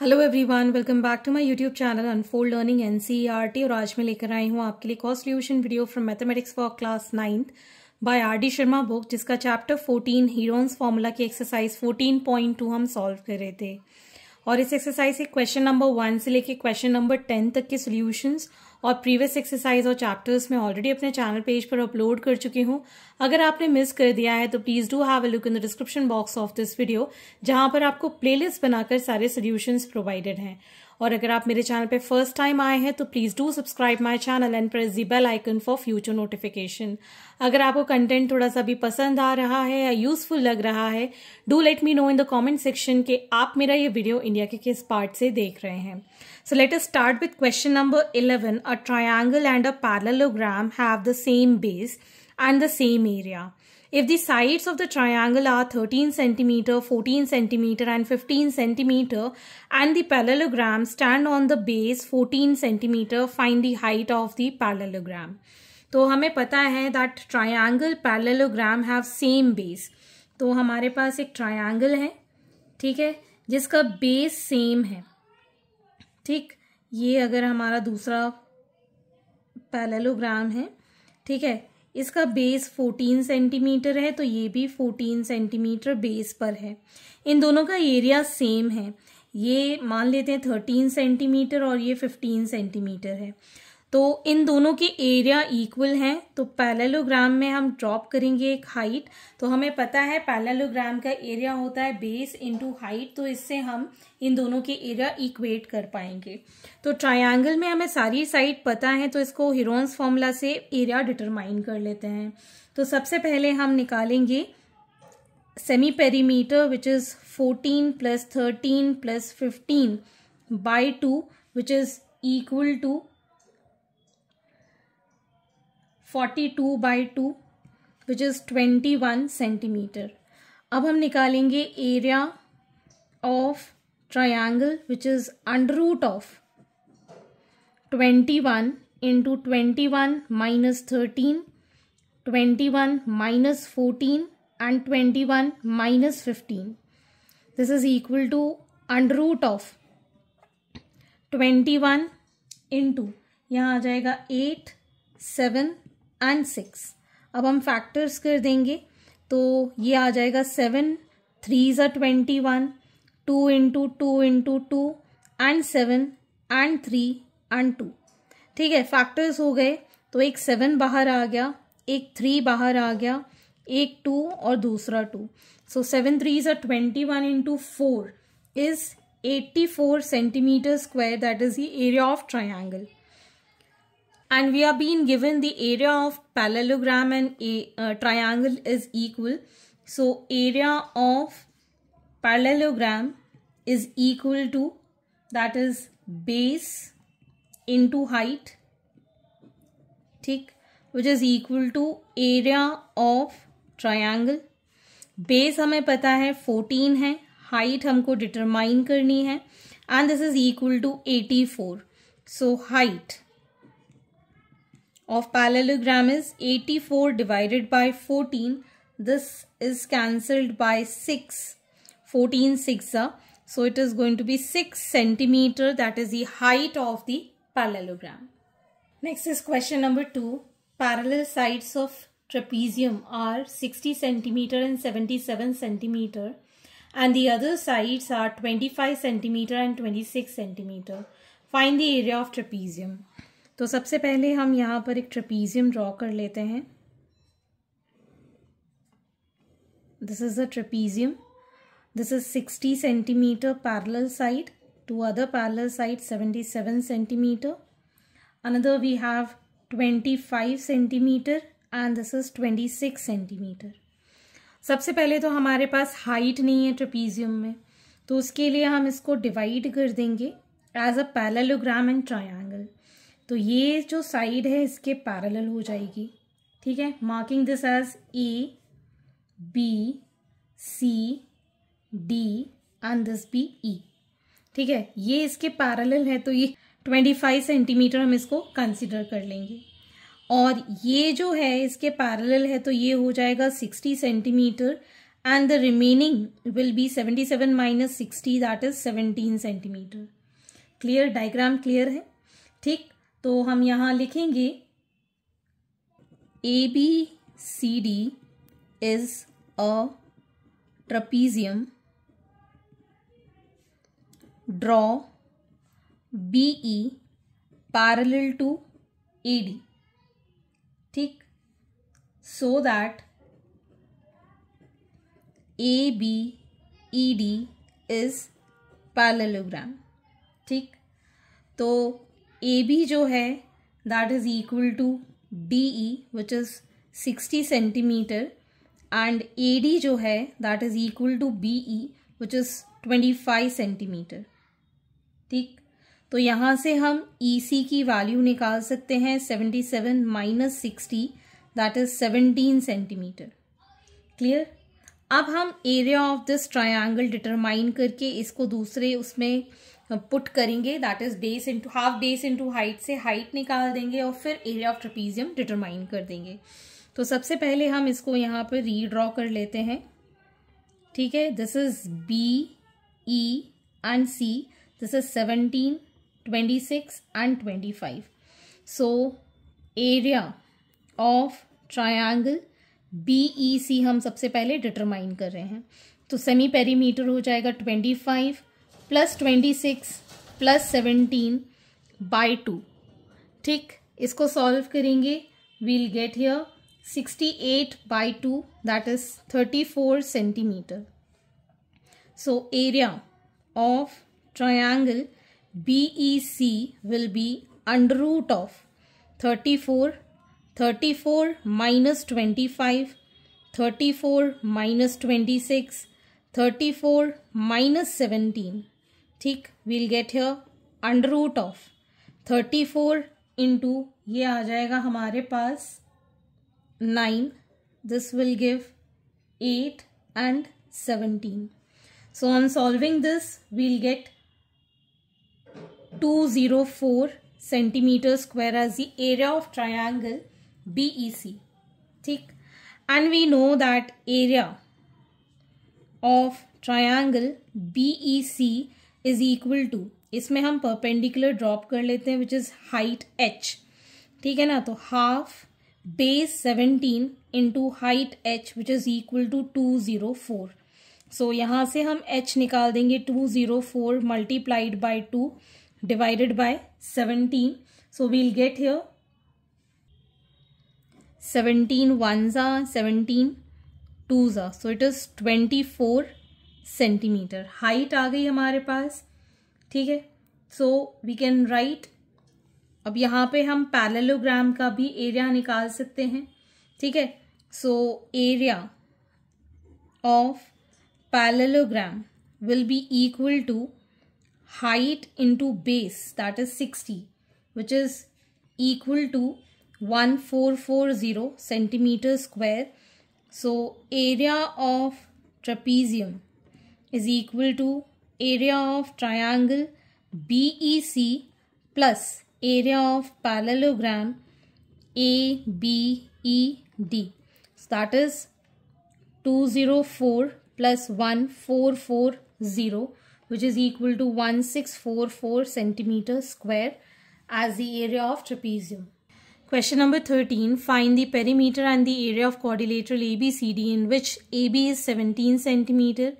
Hello everyone, welcome back to my YouTube channel unfold learning NCERT. और आज मैं लेकर आई हूँ आपके लिए cost solution video from mathematics for class 9th by R D. Sharma book, जिसका चैप्टर 14 हीरोन्स फॉर्मूला की एक्सरसाइज 14.2 हम सॉल्व कर रहे थे। और इस एक्सरसाइज के क्वेश्चन नंबर 1 से लेकर क्वेश्चन नंबर 10 तक के सॉल्यूशंस और प्रीवियस एक्सरसाइज और चैप्टर्स में ऑलरेडी अपने चैनल पेज पर अपलोड कर चुकी हूँ। अगर आपने मिस कर दिया है तो please do have a look in the description box of this video, जहां पर आपको प्लेलिस्ट बनाकर सारे सॉल्यूशंस प्रोवाइडेड हैं। और अगर आप मेरे चैनल पे फर्स्ट टाइम आए हैं तो please do subscribe my channel and press the bell icon for future notification. अगर आपको कंटेंट थोड़ा सा भी पसंद आ रहा है या यूजफुल लग रहा है, do let me know in the comment section कि आप मेरा ये वीडियो इंडिया के किस पार्ट से देख रहे हैं। So let us start with question number 11. A triangle and a parallelogram have the same base and the same area. If the sides of the triangle are 13 centimeter, 14 centimeter and 15 centimeter and the parallelogram stand on the base 14 centimeter, find the height of the parallelogram. तो हमें पता है that triangle parallelogram have same base. तो हमारे पास एक triangle है, ठीक है, जिसका base same है। ठीक, ये अगर हमारा दूसरा पैरेललोग्राम है, ठीक है, इसका बेस 14 सेंटीमीटर है, तो ये भी 14 सेंटीमीटर बेस पर है। इन दोनों का एरिया सेम है। ये मान लेते हैं 13 सेंटीमीटर और ये 15 सेंटीमीटर है, तो इन दोनों के एरिया इक्वल हैं। तो पैरेललोग्राम में हम ड्रॉप करेंगे एक हाइट। तो हमें पता है पैरेललोग्राम का एरिया होता है बेस इनटू हाइट, तो इससे हम इन दोनों के एरिया इक्वेट कर पाएंगे। तो ट्रायंगल में हमें सारी साइड पता है, तो इसको हीरोन्स फॉर्मूला से एरिया डिटरमाइन कर लेते हैं। तो सबसे पहले हम निकालेंगे semi perimeter which is 14 plus 13 plus 15 by 2 which is equal to 42 by 2 which is 21 centimetre. अब हम निकालेंगे area of triangle which is under root of 21 into 21 minus 13, 21 minus 14 and 21 minus 15। This is equal to under root of 21 into यहाँ आ जाएगा 8, 7 and 6। अब हम factors कर देंगे, तो ये आ जाएगा 7 3s are 21, 2 into 2 into 2 and 7 and 3 and 2। ठीक है, फैक्टर्स हो गए, तो एक 7 बाहर आ गया, एक 3 बाहर आ गया, एक 2 और दूसरा 2। सो 7 3s are 21 into 4 is 84 centimetre square, that is the area of triangle. And we are being given the area of parallelogram and a triangle is equal. So area of parallelogram is equal to, that is base into height, ठीक, which is equal to area of triangle. Base हमें पता है 14 है, height हमको determine करनी है, and this is equal to 84. So height of parallelogram is 84 divided by 14. This is cancelled by 6. 14 6 so it is going to be 6 centimeter. That is the height of the parallelogram. Next is question number 2. Parallel sides of trapezium are 60 centimeter and 77 centimeter, and the other sides are 25 centimeter and 26 centimeter. Find the area of trapezium. तो सबसे पहले हम यहाँ पर एक trapezium draw कर लेते हैं। This is a trapezium. This is 60 centimetre parallel side, to other parallel side 77 centimetre, another we have 25 centimetre and this is 26 centimetre. सबसे पहले तो हमारे पास हाइट नहीं है ट्रेपीजियम में, तो उसके लिए हम इसको डिवाइड कर देंगे as a parallelogram and triangle. तो ये जो साइड है इसके पैरेलल हो जाएगी, ठीक है, marking this as A B C D and this B E. ठीक है, ये इसके पैरेलल है, तो ये 25 सेंटीमीटर हम इसको कंसिडर कर लेंगे। और ये जो है इसके पैरेलल है, तो ये हो जाएगा 60 centimetre and the remaining will be 77 minus 60, that is 17 centimetre. Clear, diagram clear है. ठीक, तो हम यहाँ लिखेंगे ABCD is a trapezium. Draw BE parallel to AD. ठीक, so that ABED is parallelogram. ठीक, तो AB जो है that is equal to DE which is 60 centimetre and AD जो है that is equal to BE which is 25 centimetre. ठीक, तो यहाँ से हम EC की वैल्यू निकाल सकते हैं 77 minus 60 that is 17 centimetre. Clear. अब हम area of this triangle determine करके इसको दूसरे उसमें पुट करेंगे, that is base into half base into height से हाइट निकाल देंगे और फिर एरिया ऑफ ट्रेपीजियम डिटरमाइन कर देंगे. तो सबसे पहले हम इसको यहाँ पर रीड्रॉ कर लेते हैं. ठीक है, this is BE and C, this is 17, 26 and 25. So area of triangle BEC हम सबसे पहले डिटरमाइन कर रहे हैं. तो सेमी पेरीमीटर हो जाएगा 25 प्लस 26 प्लस 17 बाई 2. ठीक, इसको सॉल्व करेंगे, we'll get here 68 by 2 that is 34 centimetre. So area of triangle BEC will be under root of 34, 34 minus 25, 34 minus 26, 34 minus 17. ठीक, we'll get here under root of 34 into ये आ जाएगा हमारे पास 9. This will give 8 and 17. So on solving this, we'll get 204 centimeter square as the area of triangle BEC. ठीक, and we know that area of triangle BEC is equal to, इसमें हम perpendicular drop कर लेते हैं which is height h. ठीक है ना, तो half base 17 into height h which is equal to 204. So यहाँ से हम h निकाल देंगे 204 multiplied by 2 divided by 17. So we'll get here 17 ones are 17 twos are, so it is 24 centimetre. Height आ गई हमारे पास. ठीक है, so we can write, अब यहाँ पे हम पैरेललोग्राम का भी एरिया निकाल सकते हैं. ठीक है, so area of parallelogram will be equal to height into base, that is 60, which is equal to 1440 centimeter square. So area of trapezium is equal to area of triangle BEC plus area of parallelogram ABED. So that is 204 plus 1440, which is equal to 1644 centimeter square as the area of trapezium. Question number 13. Find the perimeter and the area of quadrilateral ABCD in which AB is 17 centimeter,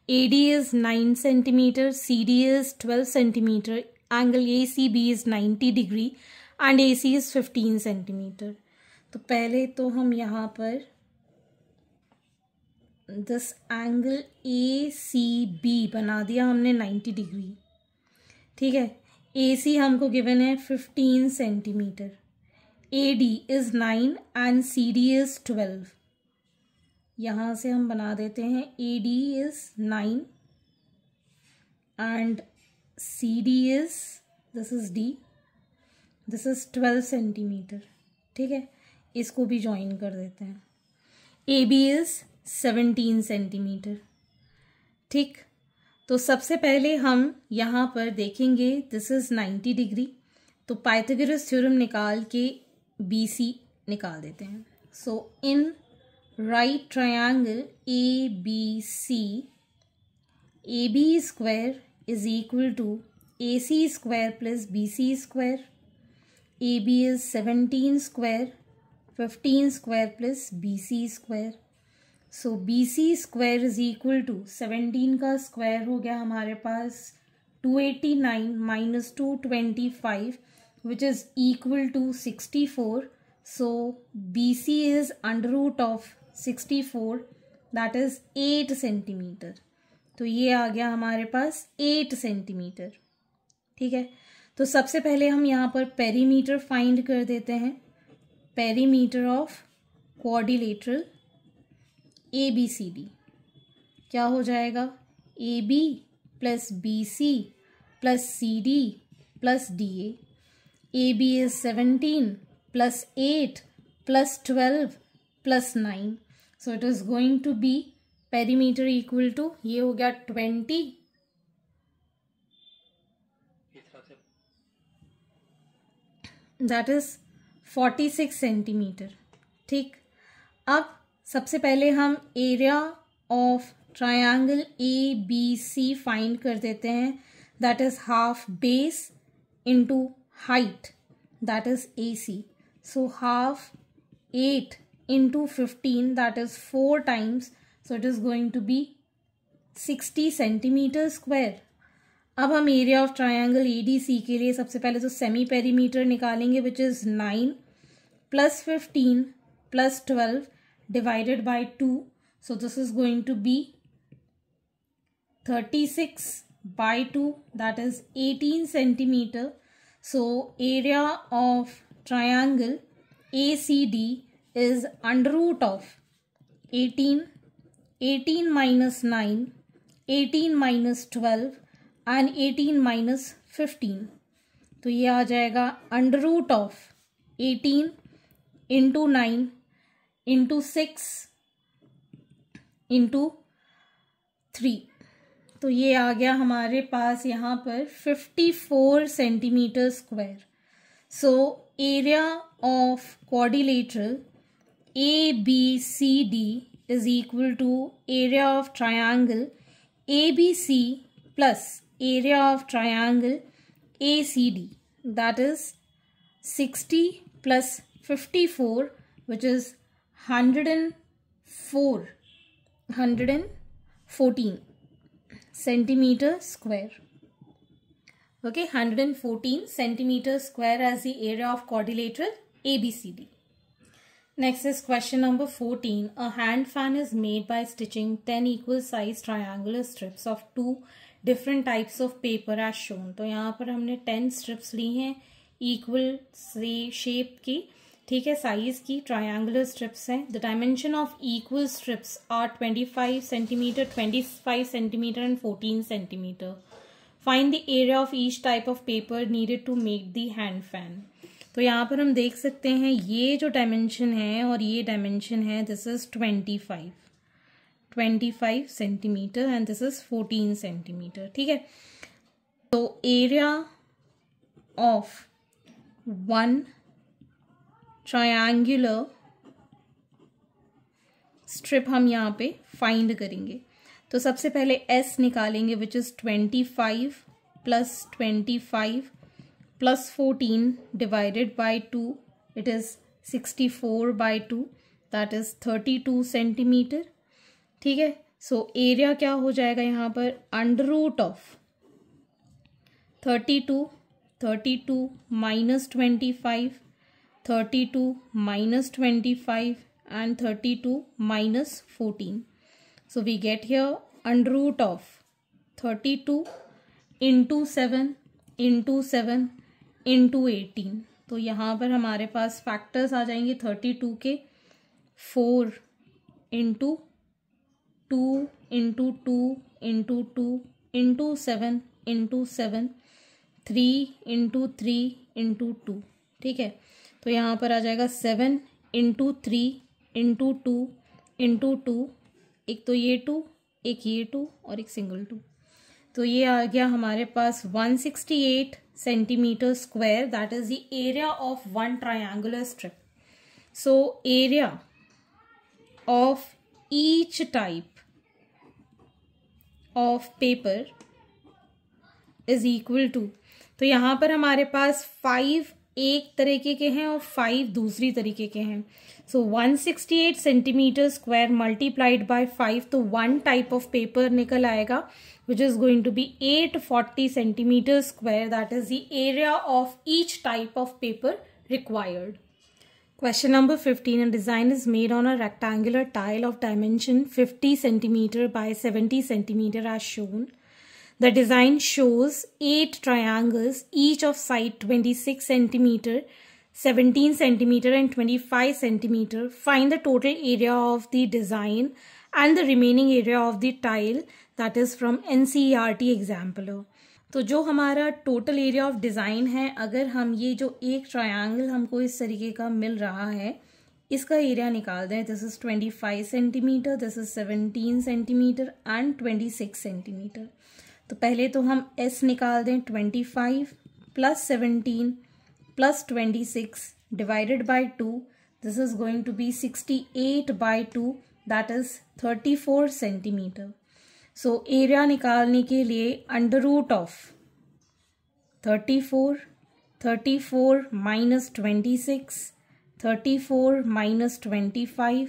AD is 9 centimeter, CD is 12 centimeter, angle ACB is 90 degree and AC is 15 centimeter. तो पहले तो हम यहाँ पर this angle ACB बना दिया हमने 90 degree. ठीक है, AC हमको गिवन है 15 centimetre, AD is 9 and CD is 12. यहाँ से हम बना देते हैं AD is 9 and CD is, this is D, this is 12 centimetre. ठीक है, इसको भी ज्वाइन कर देते हैं. AB is 17 centimetre. ठीक, तो सबसे पहले हम यहाँ पर देखेंगे दिस इज 90 डिग्री, तो पाइथागोरस थ्योरम निकाल के BC निकाल देते हैं. सो इन write triangle ABC. AB square is equal to AC square plus BC square. AB is 17 square, 15 square plus BC square. So BC square is equal to 17 का square हो गया हमारे पास 289 minus 225 which is equal to 64. So BC is under root of 64, that is 8 centimetre. तो ये आ गया हमारे पास 8 centimetre. ठीक है, तो सबसे पहले हम यहाँ पर पेरीमीटर फाइंड कर देते हैं. पेरीमीटर ऑफ क्वाड्रिलेटरल ABCD क्या हो जाएगा? AB plus BC plus CD plus DA. AB is 17 plus 8 plus 12 plus 9. So it is going to be perimeter equal to, ये हो गया 20, that is 46 सेंटीमीटर. ठीक, अब सबसे पहले हम area of triangle ABC find कर देते हैं. that is half base into height, that is AC. So half 8 into 15, that is 4 times. So it is going to be 60 centimetre square. अब हम एरिया ऑफ ट्रायंगल ADC के लिए सबसे पहले तो सेमी पेरीमीटर निकालेंगे which is 9 plus 15 plus 12 divided by 2. So this is going to be 36 by 2, that is 18 centimeter. So area of triangle ACD is under root of 18, 18 minus 9, 18 minus 12 and 18 minus 15. तो ये आ जाएगा under root of 18 into 9 into 6 into 3. तो ये आ गया हमारे पास यहाँ पर 54 centimetre square. So area of quadrilateral ABCD is equal to area of triangle ABC plus area of triangle ACD, that is 60 plus 54 which is 114 centimeter square. Okay, 114 centimeter square as the area of quadrilateral ABCD. Next is question number 14. A hand fan is made by stitching 10 equal size triangular strips of 2 different types of paper as shown. तो यहाँ पर हमने 10 strips ली हैं equal shape की, ठीक है, size की triangular strips हैं. The dimension of equal strips are 25 centimetre, 25 centimetre and 14 centimetre. Find the area of each type of paper needed to make the hand fan. तो यहाँ पर हम देख सकते हैं ये जो डायमेंशन है और ये डायमेंशन है, this is 25 centimetre and this is 14 centimetre. ठीक है, तो area of one triangular strip हम यहाँ पे फाइंड करेंगे. तो सबसे पहले S निकालेंगे which is 25 plus 25 plus 14 divided by 2, it is 64 by 2, that is 32 centimetre. ठीक है, सो एरिया क्या हो जाएगा यहाँ पर? Under root of 32 minus 25, 32 minus 25 and 32 minus 14. So we get here under root of 32 into 7 into 7 into 18. तो यहाँ पर हमारे पास फैक्टर्स आ जाएंगे 32 के 4 into 2 into 2 into 2 into 7 into 7, 3 into 3 into 2. ठीक है, तो यहाँ पर आ जाएगा 7 इंटू 3 इंटू 2 इंटू 2, एक तो ये 2, एक ये 2 और एक सिंगल 2. तो ये आ गया हमारे पास 168 centimetre square, that is the area of one triangular strip. So area of each type of paper is equal to, तो यहाँ पर हमारे पास 5 एक तरीके के हैं और 5 दूसरी तरीके के हैं. So 168 centimetre square multiplied by 5, तो 1 टाइप ऑफ पेपर निकल आएगा which is going to be 840 centimetre square. That is the area of each type of paper required. Question number 15. A design is made on a rectangular tile of dimension 50 cm by 70 cm as shown. The design shows 8 triangles, each of side 26 cm, 17 cm and 25 cm. Find the total area of the design and the remaining area of the tile, that is from NCERT example. तो जो हमारा total area of design है, अगर हम ये जो एक triangle हमको इस तरीके का मिल रहा है, इसका एरिया निकाल दें. This is 25 centimetre, this is 17 centimetre and 26 centimetre. तो पहले तो हम एस निकाल दें. 25 plus 17 plus 26 divided by 2, this is going to be 68 by 2, that is 34 centimetre. So area निकालने के लिए under root of 34 minus 26, 34 minus 25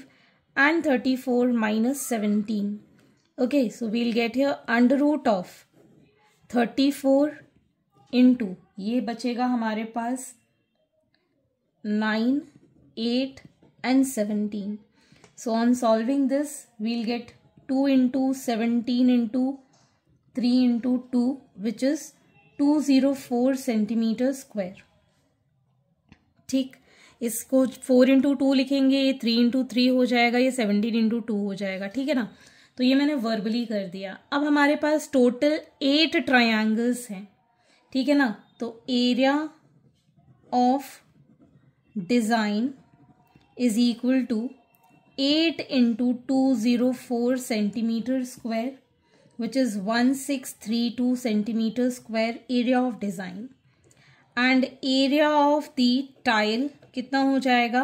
and 34 minus 17. Okay, so we'll get here under root of 34 into, ये बचेगा हमारे पास 9, 8 and 17. So on solving this we'll get 2 into 17 into 3 into 2, which is 204 centimetre square. ठीक, इसको 4 into 2 लिखेंगे, ये 3 into 3 हो जाएगा, ये 17 into 2 हो जाएगा. ठीक है ना. तो ये मैंने वर्बली कर दिया. अब हमारे पास टोटल 8 ट्रायंगल्स हैं. ठीक है ना. तो area of design is equal to 8 into 204 centimeter square, which is 1632 centimeter square area of design. And area of the tile कितना हो जाएगा?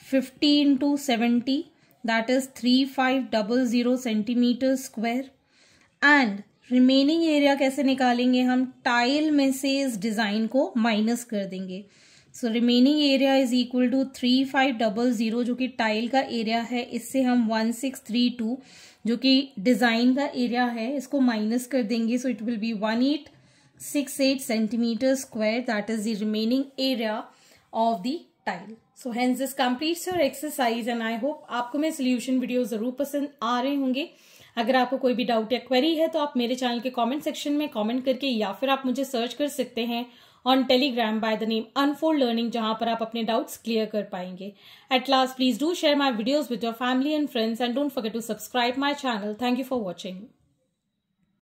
50 into 70, that is 3500 centimeter square. And remaining area कैसे निकालेंगे हम? टाइल में से इस डिजाइन को माइनस कर देंगे. So remaining area is equal to 3500, जो कि टाइल का एरिया है, इससे हम 1632 जो कि डिजाइन का एरिया है इसको माइनस कर देंगे. So it will be 1868 centimetre square. That is the remaining area of the tile. So hence this completes your exercise and I hope आपको मेरे सोल्यूशन वीडियो जरूर पसंद आ रहे होंगे. अगर आपको कोई भी डाउट या क्वेरी है तो आप मेरे चैनल के कमेंट सेक्शन में कमेंट करके, या फिर आप मुझे सर्च कर सकते हैं on Telegram by the name Unfold Learning, जहां पर आप अपने डाउट्स क्लियर कर पाएंगे. At last, please do share my videos with your family and friends and don't forget to subscribe my channel. Thank you for watching.